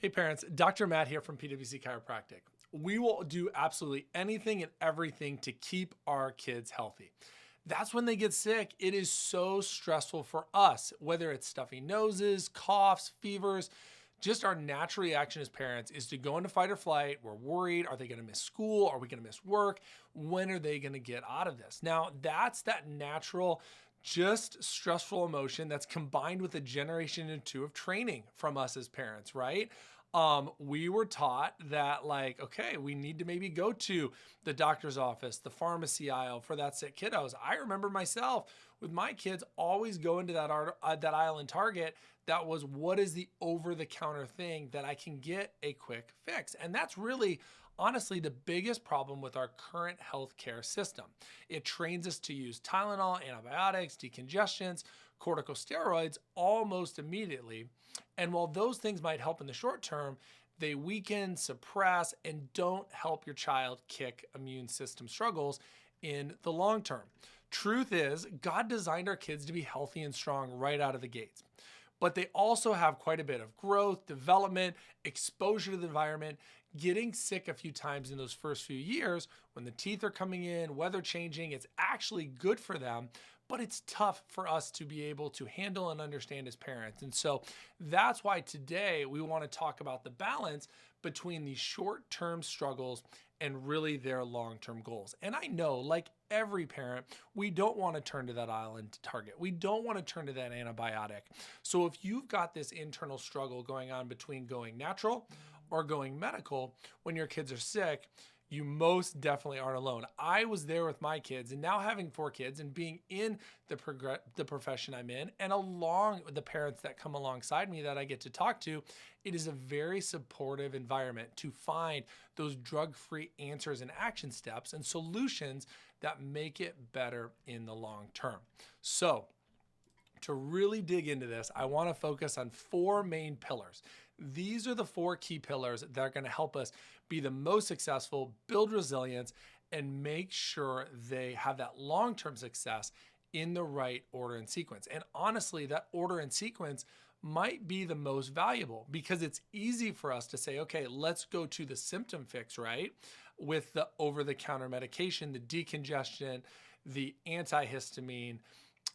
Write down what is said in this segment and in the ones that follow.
Hey parents, Dr. Matt here from PwC Chiropractic. We will do absolutely anything and everything to keep our kids healthy. That's when they get sick. It is so stressful for us, whether it's stuffy noses, coughs, fevers. Just our natural reaction as parents is to go into fight or flight. We're worried. Are they going to miss school? Are we going to miss work? When are they going to get out of this? Now, that's that natural, just stressful emotion that's combined with a generation or two of training from us as parents, right? We were taught that, like, okay, we need to maybe go to the doctor's office, the pharmacy aisle for that sick kiddos. I remember myself with my kids always going to that aisle in Target. That was, what is the over-the-counter thing that I can get a quick fix? And that's really, honestly, the biggest problem with our current healthcare system. It trains us to use Tylenol, antibiotics, decongestants, corticosteroids almost immediately. And while those things might help in the short term, they weaken, suppress, and don't help your child kick immune system struggles in the long term. Truth is, God designed our kids to be healthy and strong right out of the gates. But they also have quite a bit of growth, development, exposure to the environment, getting sick a few times in those first few years when the teeth are coming in, weather changing. It's actually good for them, but it's tough for us to be able to handle and understand as parents. And so that's why today we want to talk about the balance between these short-term struggles and really their long-term goals. And I know, like every parent, we don't want to turn to that aisle in Target. We don't want to turn to that antibiotic. So if you've got this internal struggle going on between going natural or going medical when your kids are sick, you most definitely aren't alone. I was there with my kids, and now having 4 kids and being in the profession I'm in, and along with the parents that come alongside me that I get to talk to, it is a very supportive environment to find those drug-free answers and action steps and solutions that make it better in the long term. So, to really dig into this, I want to focus on 4 main pillars. These are the 4 key pillars that are going to help us be the most successful, build resilience, and make sure they have that long-term success in the right order and sequence. And honestly, that order and sequence might be the most valuable because it's easy for us to say, okay, let's go to the symptom fix, right? With the over-the-counter medication, the decongestion, the antihistamine,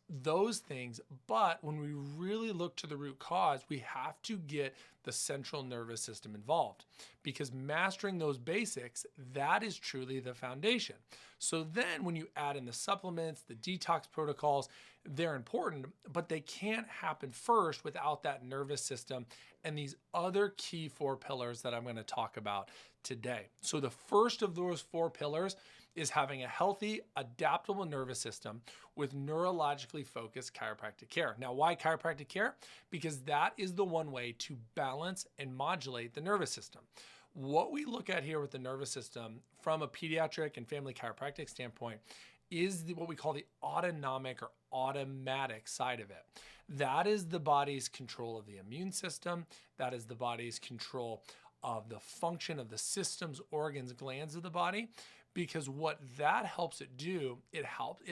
those things. But when we really look to the root cause, we have to get the central nervous system involved, because mastering those basics, that is truly the foundation. So then when you add in the supplements, the detox protocols, they're important, but they can't happen first without that nervous system and these other key 4 pillars that I'm going to talk about today. So the first of those 4 pillars is having a healthy, adaptable nervous system with neurologically focused chiropractic care. Now, why chiropractic care? Because that is the one way to balance and modulate the nervous system. What we look at here with the nervous system from a pediatric and family chiropractic standpoint is what we call the autonomic or automatic side of it. That is the body's control of the immune system. That is the body's control of the function of the systems, organs, glands of the body. Because what that helps it do, it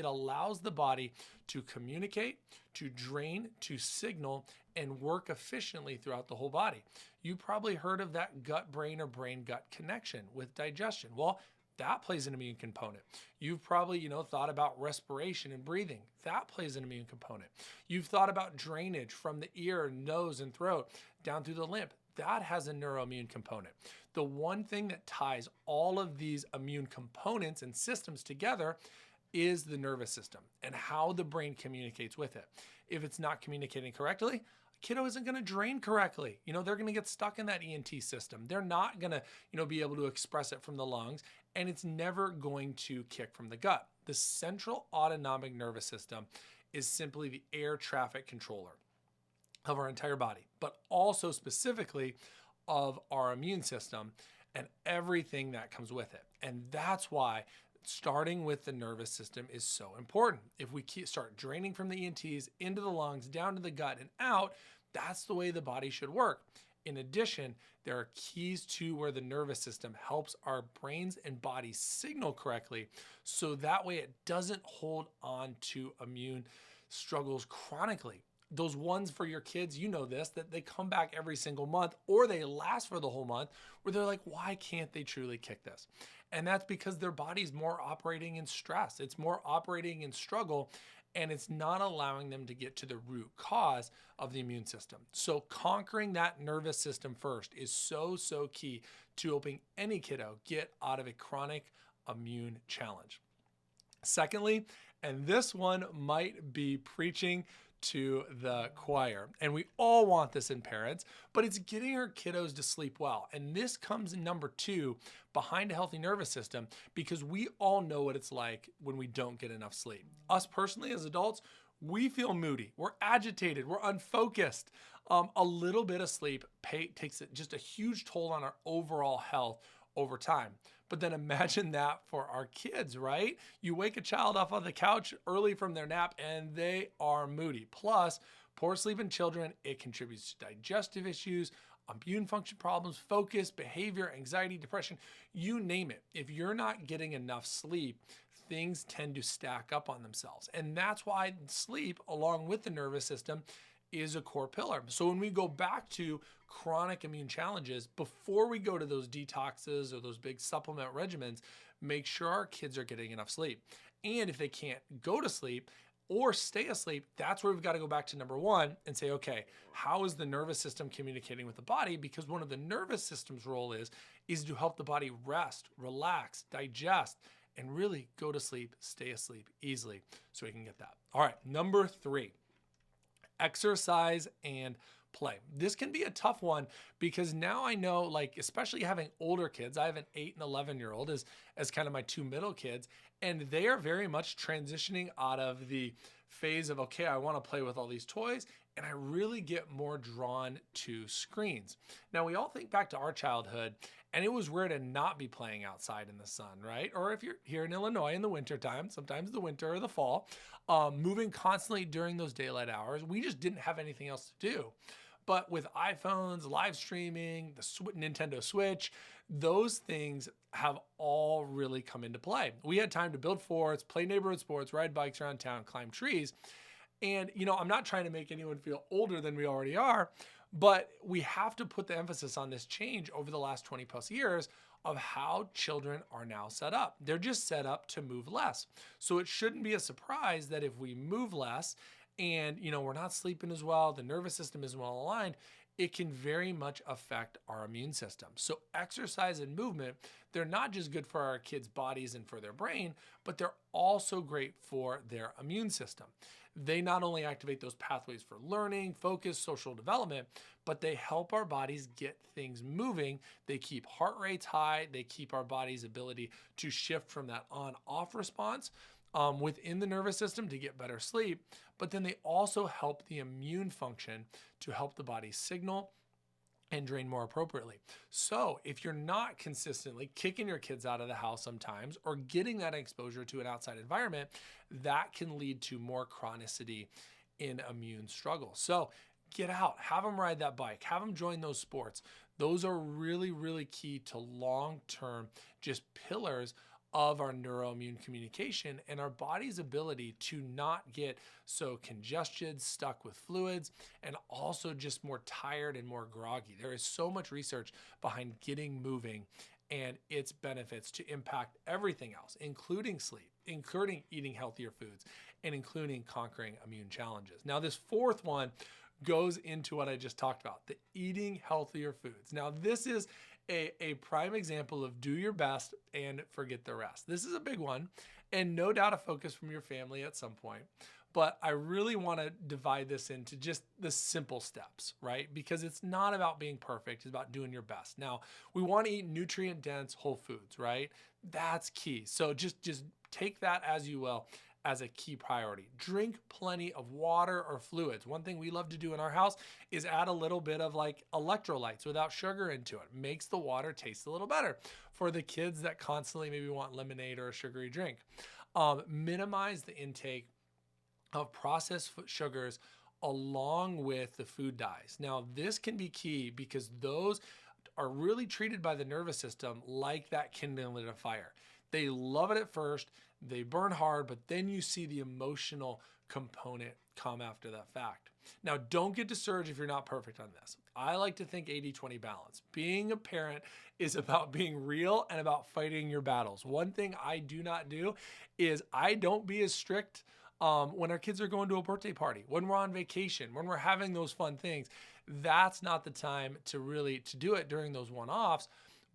allows the body to communicate, to drain, to signal, and work efficiently throughout the whole body. You probably heard of that gut-brain or brain-gut connection with digestion. Well, that plays an immune component. You've probably, thought about respiration and breathing. That plays an immune component. You've thought about drainage from the ear, nose, and throat down through the lymph. That has a neuroimmune component. The one thing that ties all of these immune components and systems together is the nervous system and how the brain communicates with it. If it's not communicating correctly, a kiddo isn't going to drain correctly. They're going to get stuck in that ENT system. They're not going to, be able to express it from the lungs, and it's never going to kick from the gut. The central autonomic nervous system is simply the air traffic controller of our entire body, but also specifically of our immune system and everything that comes with it. And that's why starting with the nervous system is so important. If we start draining from the ENTs into the lungs, down to the gut and out, that's the way the body should work. In addition, there are keys to where the nervous system helps our brains and bodies signal correctly, so that way it doesn't hold on to immune struggles chronically. those ones for your kids, you know this, that they come back every single month or they last for the whole month where they're like, why can't they truly kick this? And that's because their body's more operating in stress. It's more operating in struggle, and it's not allowing them to get to the root cause of the immune system. So conquering that nervous system first is so, so key to helping any kiddo get out of a chronic immune challenge. Secondly, and this one might be preaching to the choir, and we all want this in parents, but it's getting our kiddos to sleep well. And this comes in number 2 behind a healthy nervous system, because we all know what it's like when we don't get enough sleep. Us personally as adults, we feel moody, we're agitated, we're unfocused. A little bit of sleep takes just a huge toll on our overall health over time. But then imagine that for our kids, right? You wake a child up on the couch early from their nap and they are moody. Plus, poor sleep in children, it contributes to digestive issues, immune function problems, focus, behavior, anxiety, depression, you name it. If you're not getting enough sleep, things tend to stack up on themselves. And that's why sleep, along with the nervous system, is a core pillar. So when we go back to chronic immune challenges, before we go to those detoxes or those big supplement regimens, make sure our kids are getting enough sleep. And if they can't go to sleep or stay asleep, that's where we've got to go back to number 1 and say, okay, how is the nervous system communicating with the body? Because one of the nervous system's role is to help the body rest, relax, digest, and really go to sleep, stay asleep easily so we can get that. All right, number 3. Exercise and play. This can be a tough one because now I know, like, especially having older kids, I have an 8 and 11-year-old as kind of my 2 middle kids, and they are very much transitioning out of the phase of, okay, I want to play with all these toys, and I really get more drawn to screens. Now, we all think back to our childhood, and it was rare to not be playing outside in the sun, right? Or if you're here in Illinois in the wintertime, sometimes the winter or the fall, moving constantly during those daylight hours, we just didn't have anything else to do. But with iPhones, live streaming, the Nintendo Switch, those things have all really come into play. We had time to build forts, play neighborhood sports, ride bikes around town, climb trees. And, I'm not trying to make anyone feel older than we already are, but we have to put the emphasis on this change over the last 20 plus years of how children are now set up. They're just set up to move less. So it shouldn't be a surprise that if we move less and, we're not sleeping as well, the nervous system isn't well aligned, it can very much affect our immune system. So exercise and movement, they're not just good for our kids' bodies and for their brain, but they're also great for their immune system. They not only activate those pathways for learning, focus, social development, but they help our bodies get things moving. They keep heart rates high. They keep our body's ability to shift from that on-off response within the nervous system to get better sleep. But then they also help the immune function to help the body signal and drain more appropriately. So if you're not consistently kicking your kids out of the house sometimes or getting that exposure to an outside environment, that can lead to more chronicity in immune struggles. So get out, have them ride that bike, have them join those sports. Those are really, really key to long-term just pillars of our neuroimmune communication and our body's ability to not get so congested, stuck with fluids, and also just more tired and more groggy. There is so much research behind getting moving and its benefits to impact everything else, including sleep, including eating healthier foods, and including conquering immune challenges. Now, this 4th one goes into what I just talked about, the eating healthier foods. Now, this is a prime example of do your best and forget the rest. This is a big one, and no doubt a focus from your family at some point. But I really want to divide this into just the simple steps, right? Because it's not about being perfect, it's about doing your best. Now, we want to eat nutrient-dense whole foods, right? That's key. So just take that as you will as a key priority. Drink plenty of water or fluids. One thing we love to do in our house is add a little bit of like electrolytes without sugar into it. Makes the water taste a little better for the kids that constantly maybe want lemonade or a sugary drink. Minimize the intake of processed sugars along with the food dyes. Now, this can be key because those are really treated by the nervous system like that kindling a fire. They love it at first, they burn hard, but then you see the emotional component come after that fact. Now, don't get discouraged if you're not perfect on this. I like to think 80-20 balance. Being a parent is about being real and about fighting your battles. One thing I do not do is I don't be as strict when our kids are going to a birthday party, when we're on vacation, when we're having those fun things. That's not the time to do it during those one-offs,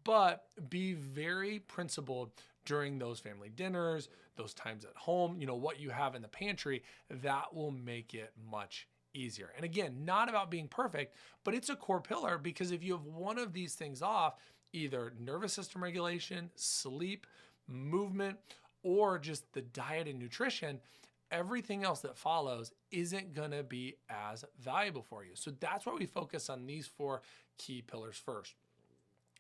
but be very principled during those family dinners, those times at home, what you have in the pantry. That will make it much easier. And again, not about being perfect, but it's a core pillar, because if you have one of these things off, either nervous system regulation, sleep, movement, or just the diet and nutrition, everything else that follows isn't going to be as valuable for you. So that's why we focus on these 4 key pillars first.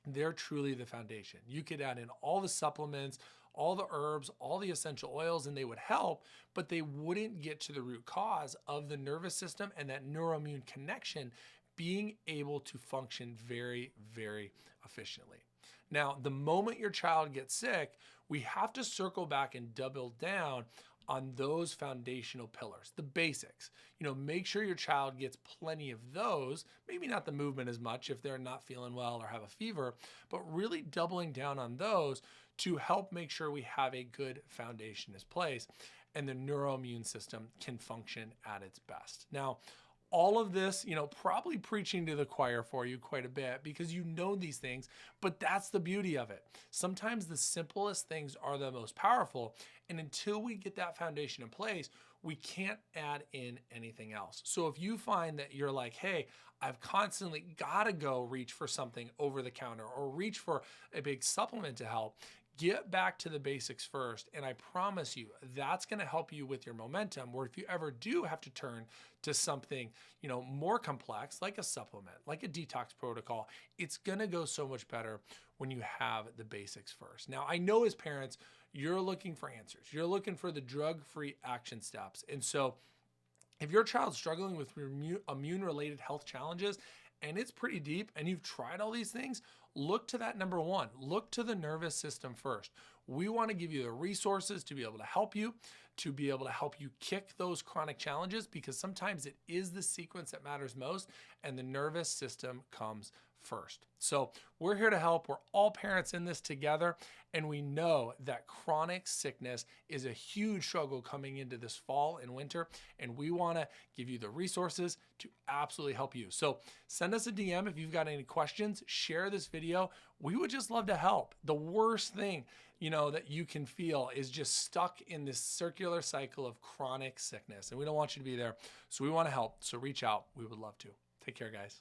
They're truly the foundation. You could add in all the supplements, all the herbs, all the essential oils, and they would help, but they wouldn't get to the root cause of the nervous system and that neuroimmune connection being able to function very, very efficiently. Now, the moment your child gets sick, we have to circle back and double down on those foundational pillars, the basics. Make sure your child gets plenty of those, maybe not the movement as much if they're not feeling well or have a fever, but really doubling down on those to help make sure we have a good foundation in place and the neuroimmune system can function at its best. Now, all of this, probably preaching to the choir for you quite a bit because you know these things, but that's the beauty of it. Sometimes the simplest things are the most powerful, and until we get that foundation in place, we can't add in anything else. So if you find that you're like, hey, I've constantly got to go reach for something over the counter or reach for a big supplement to help, get back to the basics first, and I promise you that's going to help you with your momentum, where if you ever do have to turn to something, more complex, like a supplement, like a detox protocol, it's going to go so much better when you have the basics first. Now, I know as parents, you're looking for answers. You're looking for the drug-free action steps. And so if your child's struggling with immune-related health challenges, and it's pretty deep, and you've tried all these things, look to that number 1. Look to the nervous system first. We want to give you the resources to be able to help you kick those chronic challenges, because sometimes it is the sequence that matters most, and the nervous system comes first. So we're here to help. We're all parents in this together, and we know that chronic sickness is a huge struggle coming into this fall and winter, and we want to give you the resources to absolutely help you. So send us a DM if you've got any questions. Share this video. We would just love to help. The worst thing that you can feel is just stuck in this circular cycle of chronic sickness, and we don't want you to be there. So we want to help. So reach out. We would love to. Take care, guys.